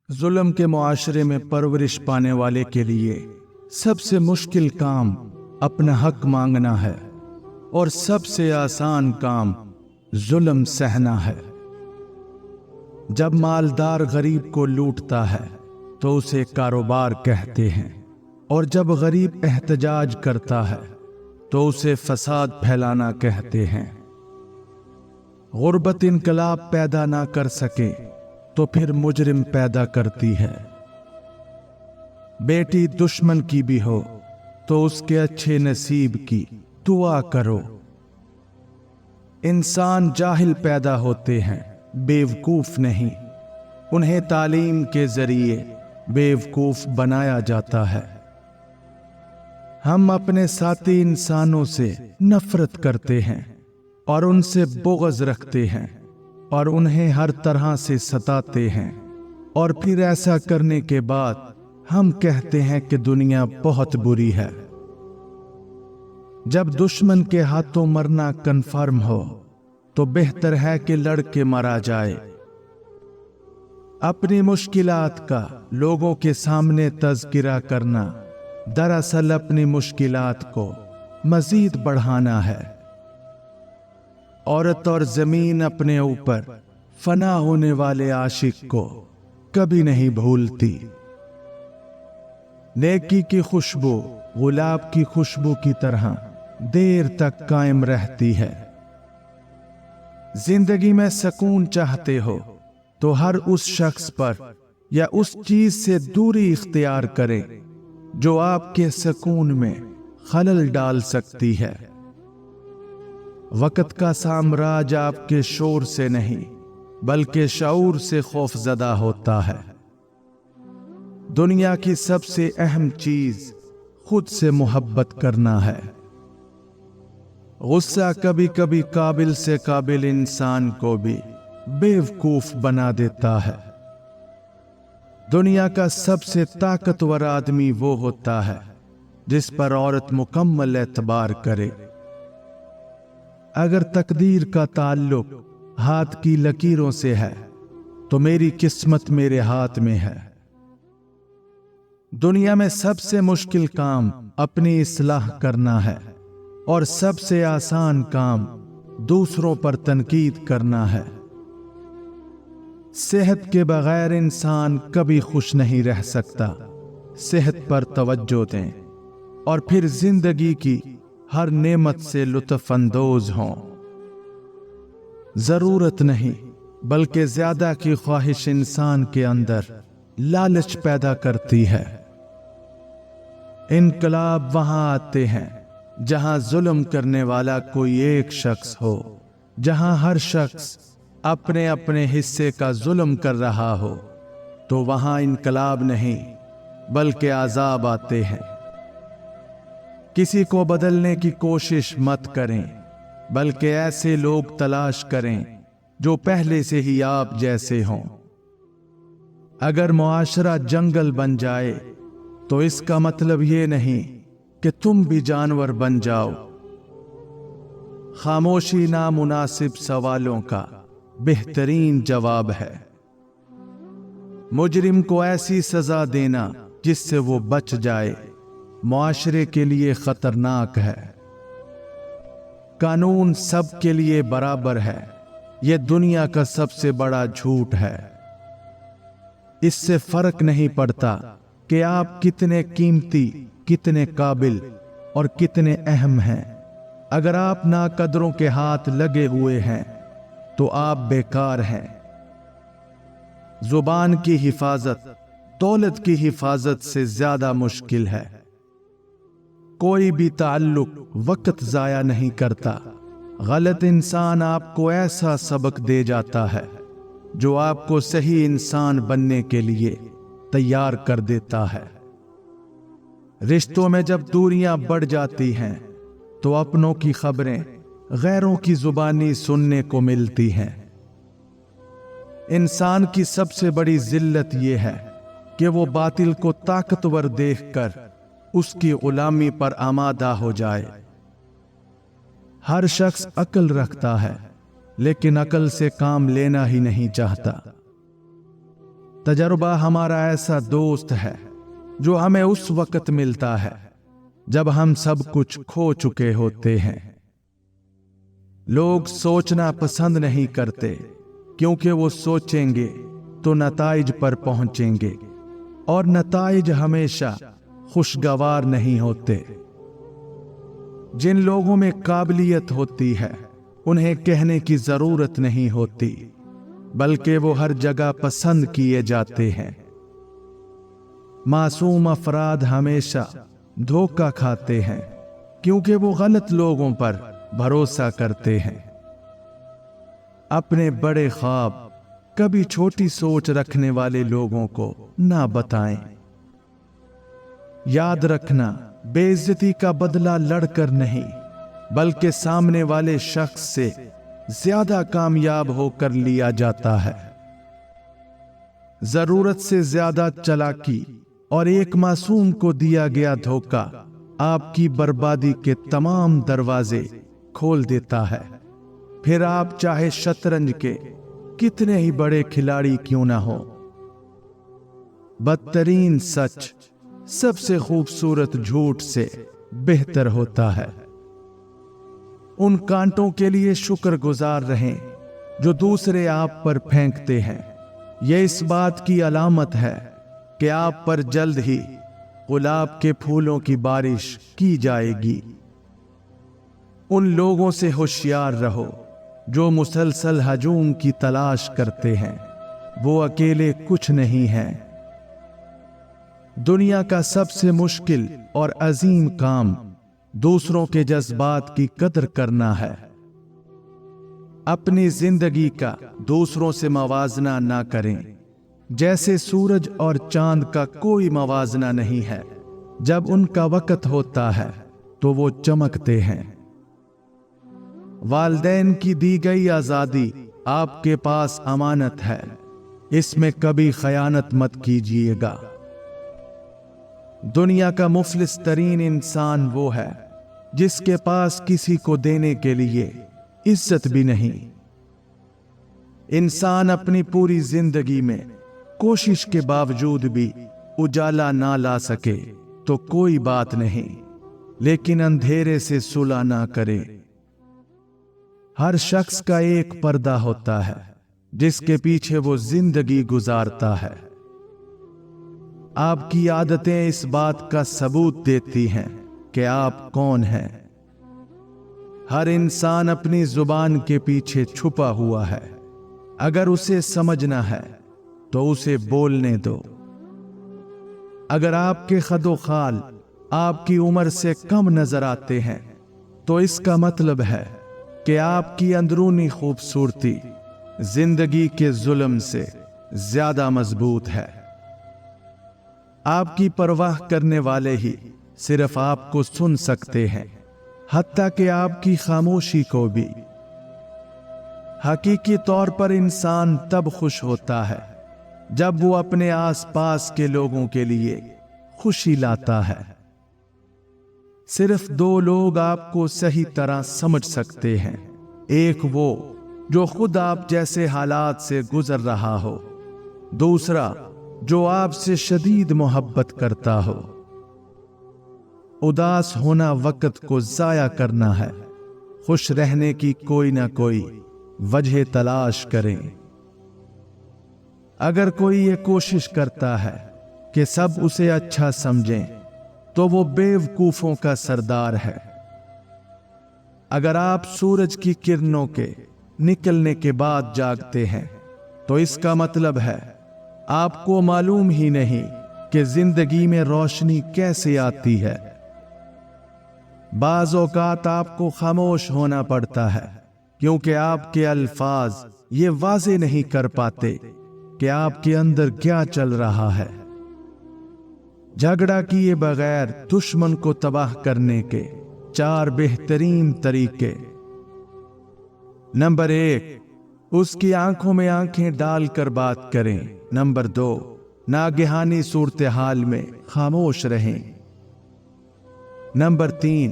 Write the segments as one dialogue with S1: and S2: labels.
S1: ظلم کے معاشرے میں پرورش پانے والے کے لیے سب سے مشکل کام اپنا حق مانگنا ہے اور سب سے آسان کام ظلم سہنا ہے۔ جب مالدار غریب کو لوٹتا ہے تو اسے کاروبار کہتے ہیں، اور جب غریب احتجاج کرتا ہے تو اسے فساد پھیلانا کہتے ہیں۔ غربت انقلاب پیدا نہ کر سکے تو پھر مجرم پیدا کرتی ہے۔ بیٹی دشمن کی بھی ہو تو اس کے اچھے نصیب کی دعا کرو۔ انسان جاہل پیدا ہوتے ہیں، بیوقوف نہیں۔ انہیں تعلیم کے ذریعے بیوقوف بنایا جاتا ہے۔ ہم اپنے ساتھی انسانوں سے نفرت کرتے ہیں اور ان سے بغض رکھتے ہیں اور انہیں ہر طرح سے ستاتے ہیں، اور پھر ایسا کرنے کے بعد ہم کہتے ہیں کہ دنیا بہت بری ہے۔ جب دشمن کے ہاتھوں مرنا کنفرم ہو تو بہتر ہے کہ لڑ کے مرا جائے۔ اپنی مشکلات کا لوگوں کے سامنے تذکرہ کرنا دراصل اپنی مشکلات کو مزید بڑھانا ہے۔ عورت اور زمین اپنے اوپر فنا ہونے والے عاشق کو کبھی نہیں بھولتی۔ نیکی کی خوشبو گلاب کی خوشبو کی طرح دیر تک قائم رہتی ہے۔ زندگی میں سکون چاہتے ہو تو ہر اس شخص پر یا اس چیز سے دوری اختیار کریں جو آپ کے سکون میں خلل ڈال سکتی ہے۔ وقت کا سامراج آپ کے شور سے نہیں بلکہ شعور سے خوف زدہ ہوتا ہے۔ دنیا کی سب سے اہم چیز خود سے محبت کرنا ہے۔ غصہ کبھی کبھی قابل سے قابل انسان کو بھی بیوقوف بنا دیتا ہے۔ دنیا کا سب سے طاقتور آدمی وہ ہوتا ہے جس پر عورت مکمل اعتبار کرے۔ اگر تقدیر کا تعلق ہاتھ کی لکیروں سے ہے تو میری قسمت میرے ہاتھ میں ہے۔ دنیا میں سب سے مشکل کام اپنی اصلاح کرنا ہے اور سب سے آسان کام دوسروں پر تنقید کرنا ہے۔ صحت کے بغیر انسان کبھی خوش نہیں رہ سکتا۔ صحت پر توجہ دیں اور پھر زندگی کی ہر نعمت سے لطف اندوز ہوں۔ ضرورت نہیں بلکہ زیادہ کی خواہش انسان کے اندر لالچ پیدا کرتی ہے۔ انقلاب وہاں آتے ہیں جہاں ظلم کرنے والا کوئی ایک شخص ہو، جہاں ہر شخص اپنے اپنے حصے کا ظلم کر رہا ہو، تو وہاں انقلاب نہیں بلکہ عذاب آتے ہیں۔ کسی کو بدلنے کی کوشش مت کریں بلکہ ایسے لوگ تلاش کریں جو پہلے سے ہی آپ جیسے ہوں۔ اگر معاشرہ جنگل بن جائے تو اس کا مطلب یہ نہیں کہ تم بھی جانور بن جاؤ۔ خاموشی نامناسب سوالوں کا بہترین جواب ہے۔ مجرم کو ایسی سزا دینا جس سے وہ بچ جائے معاشرے کے لیے خطرناک ہے۔ قانون سب کے لیے برابر ہے، یہ دنیا کا سب سے بڑا جھوٹ ہے۔ اس سے فرق نہیں پڑتا کہ آپ کتنے قیمتی، کتنے قابل اور کتنے اہم ہیں۔ اگر آپ ناقدروں کے ہاتھ لگے ہوئے ہیں تو آپ بیکار ہیں۔ زبان کی حفاظت دولت کی حفاظت سے زیادہ مشکل ہے۔ کوئی بھی تعلق وقت ضائع نہیں کرتا۔ غلط انسان آپ کو ایسا سبق دے جاتا ہے جو آپ کو صحیح انسان بننے کے لیے تیار کر دیتا ہے۔ رشتوں میں جب دوریاں بڑھ جاتی ہیں تو اپنوں کی خبریں غیروں کی زبانی سننے کو ملتی ہیں۔ انسان کی سب سے بڑی ذلت یہ ہے کہ وہ باطل کو طاقتور دیکھ کر اس کی غلامی پر آمادہ ہو جائے۔ ہر شخص عقل رکھتا ہے لیکن عقل سے کام لینا ہی نہیں چاہتا۔ तजर्बा हमारा ऐसा दोस्त है जो हमें उस वक्त मिलता है जब हम सब कुछ खो चुके होते हैं। लोग सोचना पसंद नहीं करते क्योंकि वो सोचेंगे तो नताइज पर पहुंचेंगे और नताइज हमेशा खुशगवार नहीं होते। जिन लोगों में काबिलियत होती है उन्हें कहने की जरूरत नहीं होती, बल्कि वो हर जगह पसंद किए जाते हैं। मासूम अफराद हमेशा धोखा खाते हैं क्योंकि वो गलत लोगों पर भरोसा करते हैं। अपने बड़े ख्वाब कभी छोटी सोच रखने वाले लोगों को ना बताएं। याद रखना, बेइज्जती का बदला लड़कर नहीं बल्कि सामने वाले शख्स से ज्यादा कामयाब होकर लिया जाता है। जरूरत से ज्यादा चालाकी और एक मासूम को दिया गया धोखा आपकी बर्बादी के तमाम दरवाजे खोल देता है। फिर आप चाहे शतरंज के कितने ही बड़े खिलाड़ी क्यों ना हो। बदतरीन सच सबसे खूबसूरत झूठ से बेहतर होता है। उन कांटों के लिए शुक्रगुजार रहें जो दूसरे आप पर फेंकते हैं। यह इस बात की अलामत है कि आप पर जल्द ही गुलाब के फूलों की बारिश की जाएगी। उन लोगों से होशियार रहो जो मुसलसल हजूम की तलाश करते हैं, वो अकेले कुछ नहीं हैं। दुनिया का सबसे मुश्किल और अजीम काम दूसरों के जज्बात की कदर करना है। अपनी जिंदगी का दूसरों से मवाजना ना करें। जैसे सूरज और चांद का कोई मवाजना नहीं है, जब उनका वक्त होता है तो वो चमकते हैं। वालिदैन की दी गई आजादी आपके पास अमानत है, इसमें कभी खयानत मत कीजिएगा। दुनिया का मुफलिस तरीन इंसान वो है जिसके पास किसी को देने के लिए इज्जत भी नहीं। इंसान अपनी पूरी जिंदगी में कोशिश के बावजूद भी उजाला ना ला सके तो कोई बात नहीं, लेकिन अंधेरे से सुलह ना करे। हर शख्स का एक पर्दा होता है जिसके पीछे वो जिंदगी गुजारता है। आपकी आदतें इस बात का सबूत देती हैं कि आप कौन हैं। हर इंसान अपनी जुबान के पीछे छुपा हुआ है। अगर उसे समझना है तो उसे बोलने दो। अगर आपके खदो खाल आपकी उम्र से कम नजर आते हैं तो इसका मतलब है कि आपकी अंदरूनी खूबसूरती जिंदगी के जुल्म से ज्यादा मजबूत है। आपकी परवाह करने वाले ही सिर्फ आपको सुन सकते हैं, हत्ता कि आपकी खामोशी को भी। हकीकी तौर पर इंसान तब खुश होता है जब वो अपने आसपास के लोगों के लिए खुशी लाता है। सिर्फ दो लोग आपको सही तरह समझ सकते हैं, एक वो जो खुद आप जैसे हालात से गुजर रहा हो, दूसरा जो आपसे शदीद मोहब्बत करता हो। उदास होना वक्त को जाया करना है। खुश रहने की कोई ना कोई वजह तलाश करें। अगर कोई ये कोशिश करता है कि सब उसे अच्छा समझें तो वो बेवकूफों का सरदार है। अगर आप सूरज की किरणों के निकलने के बाद जागते हैं तो इसका मतलब है आपको मालूम ही नहीं कि जिंदगी में रोशनी कैसे आती है। बाज़ औक़ात आपको खामोश होना पड़ता है क्योंकि आपके अल्फाज ये वाज़े नहीं कर पाते कि आपके अंदर क्या चल रहा है। झगड़ा किए बगैर दुश्मन को तबाह करने के 4 बेहतरीन तरीके। नंबर 1, उसकी आंखों में आंखें डालकर बात करें। नंबर 2, नागहानी सूरत हाल में खामोश रहें। नंबर 3,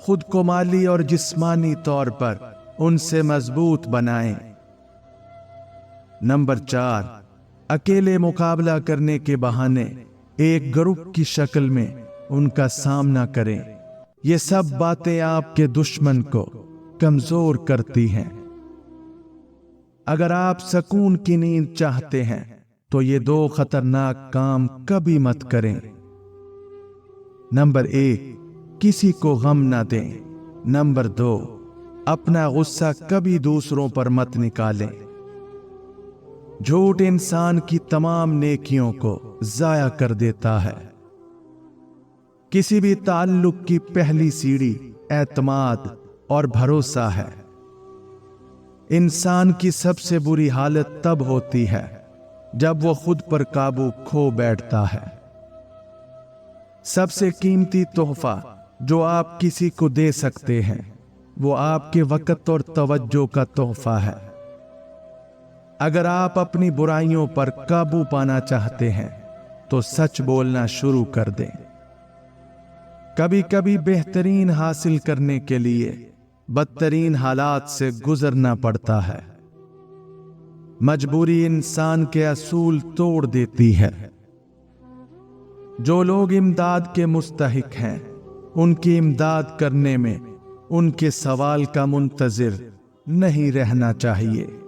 S1: खुद को माली और जिस्मानी तौर पर उनसे मजबूत बनाएं। नंबर 4, अकेले मुकाबला करने के बहाने एक ग्रुप की शक्ल में उनका सामना करें। ये सब बातें आपके दुश्मन को कमजोर करती हैं। अगर आप सुकून की नींद चाहते हैं तो ये दो खतरनाक काम कभी मत करें। नंबर 1, किसी को गम ना दें। नंबर 2, अपना गुस्सा कभी दूसरों पर मत निकालें। झूठ इंसान की तमाम नेकियों को जाया कर देता है। किसी भी ताल्लुक की पहली सीढ़ी एतमाद और भरोसा है। इंसान की सबसे बुरी हालत तब होती है जब वो खुद पर काबू खो बैठता है। सबसे कीमती तोहफा जो आप किसी को दे सकते हैं वो आपके वक्त और तवज्जो का तोहफा है। अगर आप अपनी बुराइयों पर काबू पाना चाहते हैं तो सच बोलना शुरू कर दें। कभी कभी बेहतरीन हासिल करने के लिए बदतरीन हालात से गुजरना पड़ता है। मजबूरी इंसान के असूल तोड़ देती है। जो लोग इमदाद के मुस्तहिक हैं उनकी इमदाद करने में उनके सवाल का मुंतजिर नहीं रहना चाहिए।